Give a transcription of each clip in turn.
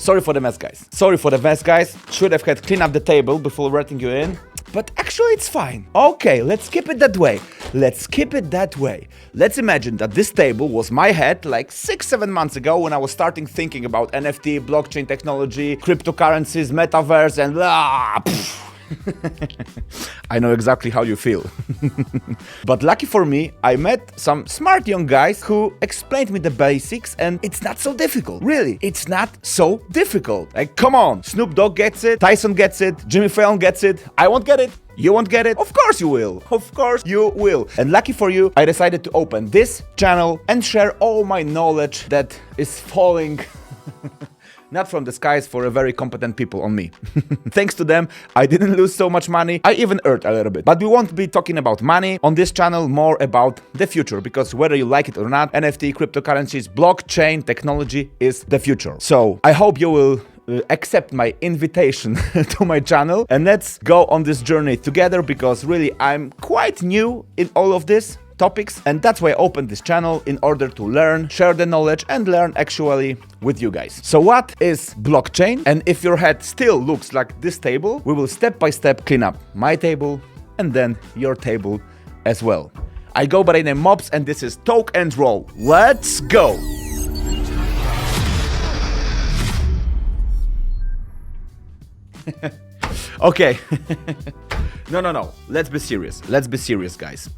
Sorry for the mess, guys. Sorry for the mess, guys. Should have had clean up the table before letting you in. But actually it's fine. Okay, let's keep it that way. Let's keep it that way. Let's imagine that this table was my head like 6-7 months ago when I was starting thinking about NFT, blockchain technology, cryptocurrencies, metaverse, and blah. I know exactly how you feel. But lucky for me, I met some smart young guys who explained me the basics, and it's not so difficult. Really, it's not so difficult. Like, come on, Snoop Dogg gets it, Tyson gets it, Jimmy Fallon gets it. I won't get it. You won't get it? Of course you will. Of course you will. And lucky for you, I decided to open this channel and share all my knowledge that is falling not from the skies for a very competent people on me. Thanks to them, I didn't lose so much money. I even earned a little bit. But we won't be talking about money on this channel, more about the future. Because whether you like it or not, NFT, cryptocurrencies, blockchain technology is the future. So I hope you will accept my invitation to my channel. And let's go on this journey together, because really I'm quite new in all of this topics, and that's why I opened this channel, in order to learn, share the knowledge, and learn actually with you guys. So what is blockchain? And if your head still looks like this table, we will step by step clean up my table and then your table as well. I go by the name Mobs, and this is Talk and Roll. Let's go! Okay. No. Let's be serious. Let's be serious, guys.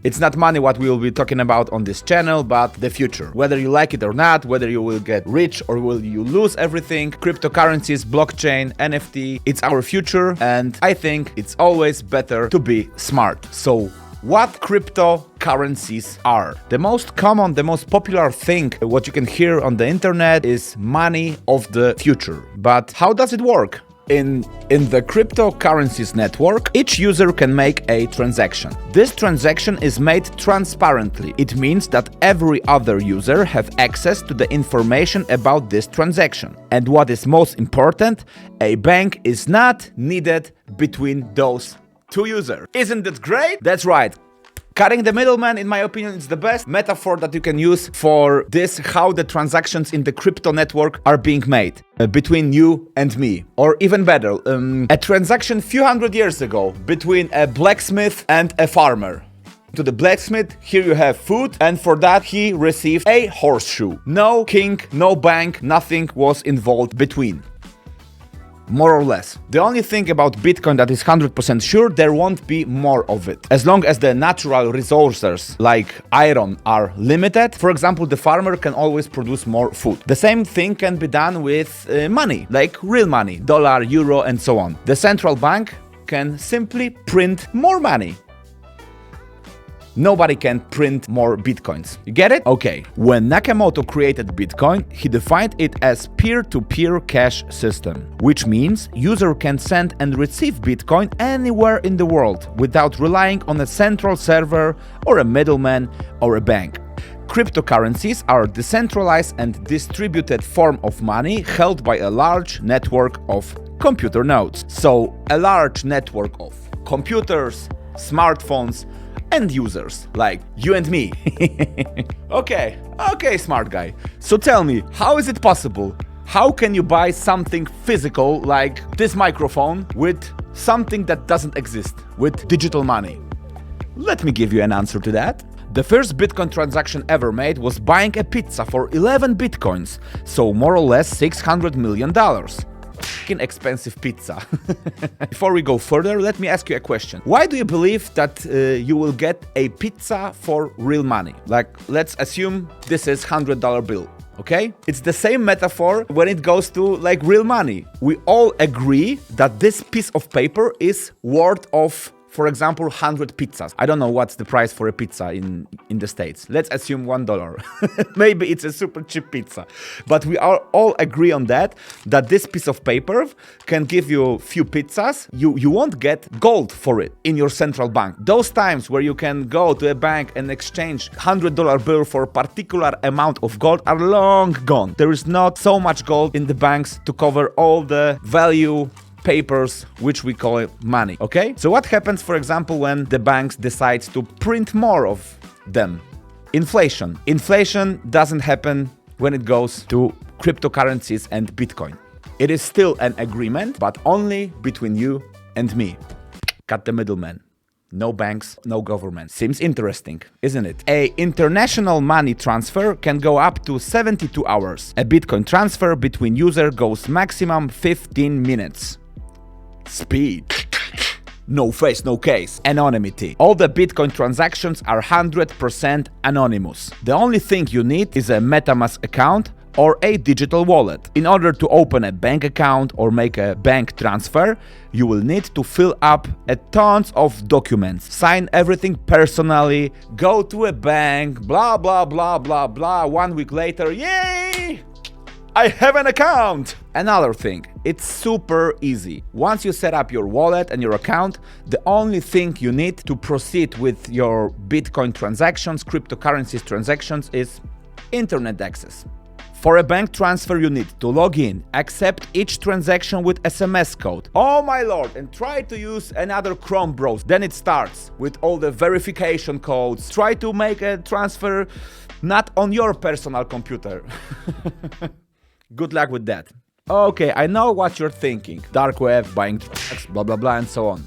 It's not money what we will be talking about on this channel, but the future. Whether you like it or not, whether you will get rich or will you lose everything, cryptocurrencies, blockchain, NFT, it's our future, and I think it's always better to be smart. So what cryptocurrencies are? The most common, the most popular thing, what you can hear on the internet, is money of the future. But how does it work? In the cryptocurrencies network, each user can make a transaction. This transaction is made transparently. It means that every other user have access to the information about this transaction. And what is most important, a bank is not needed between those two users. Isn't that great? That's right. Cutting the middleman, in my opinion, is the best metaphor that you can use for this, how the transactions in the crypto network are being made between you and me. Or even better, a transaction few hundred years ago between a blacksmith and a farmer. To the blacksmith, here you have food, and for that he received a horseshoe. No king, no bank, nothing was involved between. More or less. The only thing about Bitcoin that is 100% sure, there won't be more of it. As long as the natural resources like iron are limited, for example, the farmer can always produce more food. The same thing can be done with money, like real money, dollar, euro, and so on. The central bank can simply print more money. Nobody can print more Bitcoins. You get it? Okay. When Nakamoto created Bitcoin, he defined it as peer-to-peer cash system, which means user can send and receive Bitcoin anywhere in the world without relying on a central server or a middleman or a bank. Cryptocurrencies are a decentralized and distributed form of money held by a large network of computer nodes. So, a large network of computers, smartphones, and users, like you and me. Okay, smart guy. So tell me, how is it possible? How can you buy something physical like this microphone with something that doesn't exist, with digital money? Let me give you an answer to that. The first Bitcoin transaction ever made was buying a pizza for 11 Bitcoins, so more or less $600 million. Expensive pizza. Before we go further, let me ask you a question. Why do you believe that you will get a pizza for real money? Like, let's assume this is $100 bill, okay? It's the same metaphor when it goes to like real money. We all agree that this piece of paper is worth of, for example, 100 pizzas. I don't know what's the price for a pizza in the States. Let's assume $1. Maybe it's a super cheap pizza. But we all agree on that this piece of paper can give you few pizzas. You won't get gold for it in your central bank. Those times where you can go to a bank and exchange $100 bill for a particular amount of gold are long gone. There is not so much gold in the banks to cover all the value papers, which we call money, okay? So what happens, for example, when the banks decide to print more of them? Inflation. Inflation doesn't happen when it goes to cryptocurrencies and Bitcoin. It is still an agreement, but only between you and me. Cut the middleman. No banks, no government. Seems interesting, isn't it? A international money transfer can go up to 72 hours. A Bitcoin transfer between user goes maximum 15 minutes. Speed. No face, no case. Anonymity. All the Bitcoin transactions are 100% anonymous. The only thing you need is a MetaMask account or a digital wallet. In order to open a bank account or make a bank transfer, you will need to fill up a tons of documents, sign everything personally, go to a bank, blah blah blah blah blah. 1 week later, yay! I have an account! Another thing, it's super easy. Once you set up your wallet and your account, the only thing you need to proceed with your Bitcoin transactions, cryptocurrencies transactions, is internet access. For a bank transfer, you need to log in, accept each transaction with SMS code. Oh my lord, and try to use another Chrome browser. Then it starts with all the verification codes. Try to make a transfer not on your personal computer. Good luck with that. Okay, I know what you're thinking. Dark web, buying blah blah blah and so on.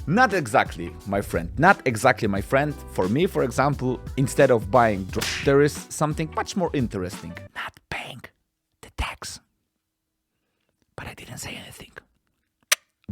Not exactly, my friend. Not exactly, my friend. For me, for example, instead of buying drugs, there is something much more interesting. Not paying the tax. But I didn't say anything.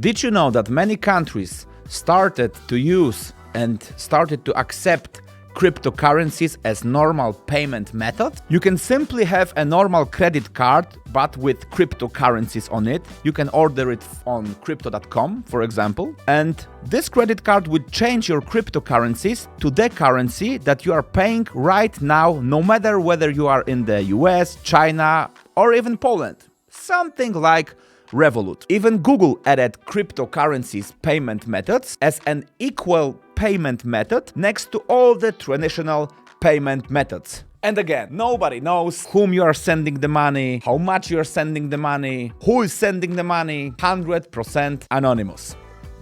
Did you know that many countries started to use and started to accept cryptocurrencies as normal payment method? You can simply have a normal credit card, but with cryptocurrencies on it. You can order it on crypto.com, for example. And this credit card would change your cryptocurrencies to the currency that you are paying right now, no matter whether you are in the US, China, or even Poland. Something like Revolut. Even Google added cryptocurrencies payment methods as an equal payment method next to all the traditional payment methods. And again, nobody knows whom you are sending the money, how much you are sending the money, who is sending the money. 100% anonymous.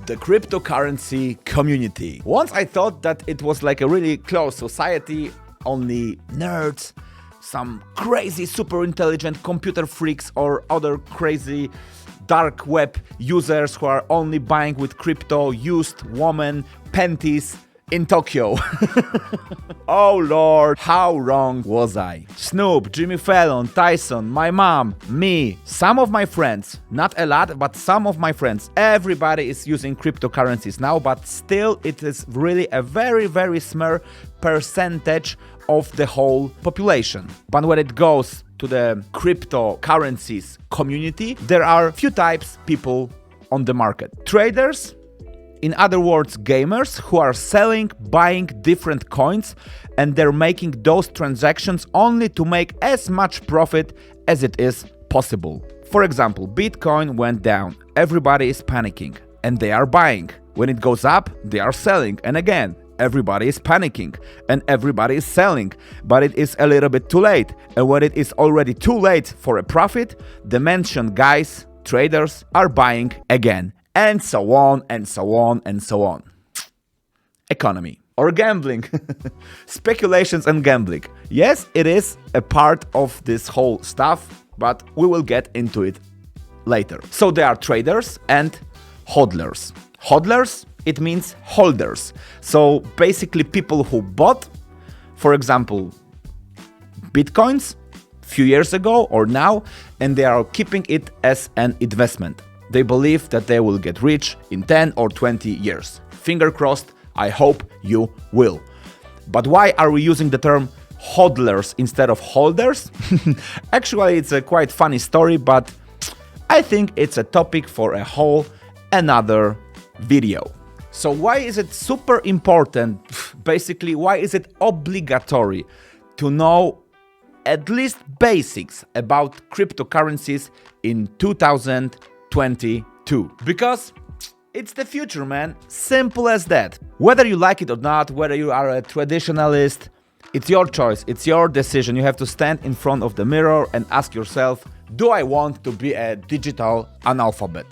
The cryptocurrency community. Once I thought that it was like a really closed society, only nerds, some crazy super intelligent computer freaks or other crazy dark web users who are only buying with crypto, used woman panties in Tokyo. Oh lord, how wrong was I? Snoop, Jimmy Fallon, Tyson, my mom, me, some of my friends, not a lot, but some of my friends, everybody is using cryptocurrencies now, but still it is really a very, very small percentage of the whole population. But when it goes to the cryptocurrencies community, there are few types people on the market. Traders, in other words, gamers who are selling, buying different coins, and they're making those transactions only to make as much profit as it is possible. For example, Bitcoin went down, everybody is panicking, and they are buying. When it goes up, they are selling, and again, everybody is panicking and everybody is selling, but it is a little bit too late. And when it is already too late for a profit, the mentioned guys, traders, are buying again, and so on and so on and so on. Economy or gambling. Speculations and gambling. Yes, it is a part of this whole stuff, but we will get into it later. So there are traders and hodlers. Hodlers, it means holders. So basically people who bought, for example, Bitcoins a few years ago or now, and they are keeping it as an investment. They believe that they will get rich in 10 or 20 years. Finger crossed, I hope you will. But why are we using the term hodlers instead of holders? Actually, it's a quite funny story, but I think it's a topic for a whole another video. So why is it super important, basically why is it obligatory to know at least basics about cryptocurrencies in 2022? Because it's the future, man. Simple as that. Whether you like it or not, whether you are a traditionalist, it's your choice, it's your decision. You have to stand in front of the mirror and ask yourself, do I want to be a digital analphabet?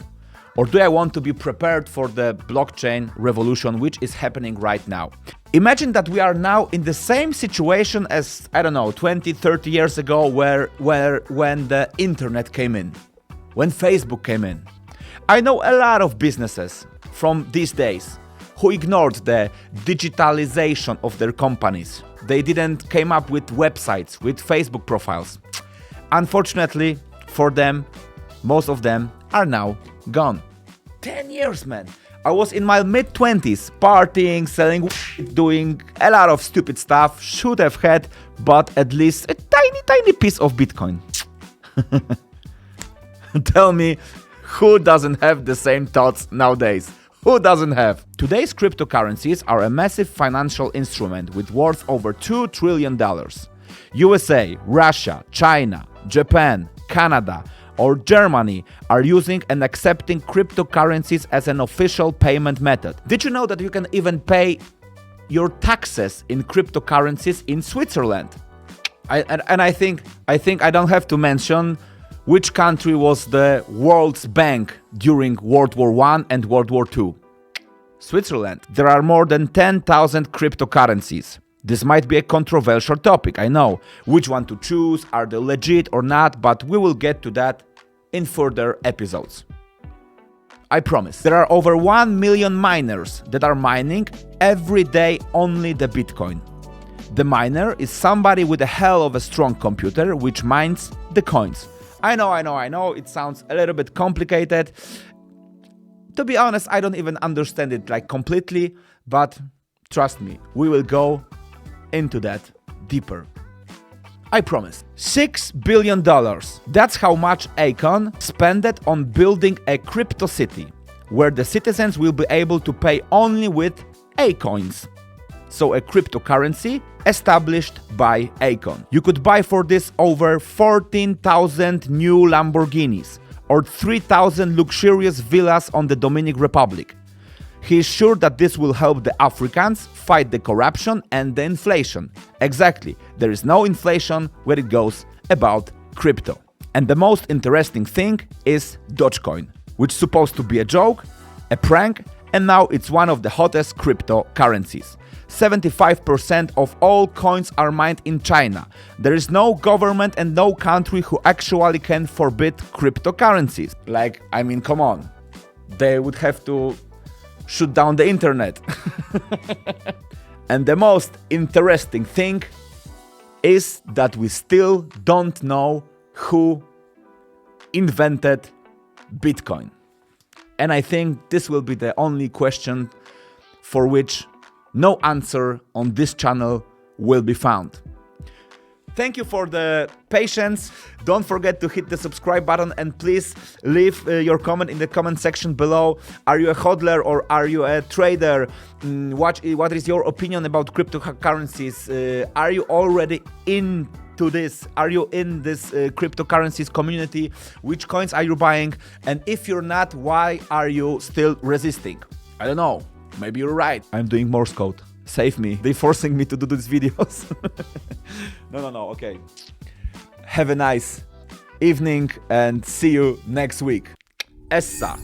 Or do I want to be prepared for the blockchain revolution which is happening right now? Imagine that we are now in the same situation as, I don't know, 20, 30 years ago when the internet came in, when Facebook came in. I know a lot of businesses from these days who ignored the digitalization of their companies. They didn't came up with websites, with Facebook profiles. Unfortunately for them, most of them are now gone. 10 years, man. I was in my mid-20s, partying, selling, doing a lot of stupid stuff. Should have had, but at least a tiny piece of Bitcoin. Tell me, who doesn't have the same thoughts nowadays? Who doesn't have? Today's cryptocurrencies are a massive financial instrument with worth over $2 trillion. USA, Russia, China, Japan, Canada, or Germany are using and accepting cryptocurrencies as an official payment method. Did you know that you can even pay your taxes in cryptocurrencies in Switzerland? I think I don't have to mention which country was the world's bank during World War I and World War II. Switzerland. There are more than 10,000 cryptocurrencies. This might be a controversial topic, I know. Which one to choose, are they legit or not, but we will get to that in further episodes. I promise. There are over 1 million miners that are mining every day only the Bitcoin. The miner is somebody with a hell of a strong computer which mines the coins. I know, it sounds a little bit complicated. To be honest, I don't even understand it like completely, but trust me, we will go into that deeper. I promise. $6 billion. That's how much Akon spent on building a crypto city, where the citizens will be able to pay only with A-coins. So a cryptocurrency established by Akon. You could buy for this over 14,000 new Lamborghinis or 3,000 luxurious villas on the Dominican Republic. He is sure that this will help the Africans fight the corruption and the inflation. Exactly, there is no inflation where it goes about crypto. And the most interesting thing is Dogecoin, which is supposed to be a joke, a prank, and now it's one of the hottest cryptocurrencies. 75% of all coins are mined in China. There is no government and no country who actually can forbid cryptocurrencies. Like, I mean, come on. They would have to shut down the internet. And the most interesting thing is that we still don't know who invented Bitcoin. And I think this will be the only question for which no answer on this channel will be found. Thank you for the patience. Don't forget to hit the subscribe button and please leave your comment in the comment section below. Are you a hodler or are you a trader? What is your opinion about cryptocurrencies? Are you already into this? Are you in this cryptocurrencies community? Which coins are you buying? And if you're not, why are you still resisting? I don't know. Maybe you're right. I'm doing Morse code. Save me. They're forcing me to do these videos. No, okay. Have a nice evening and see you next week. Essa.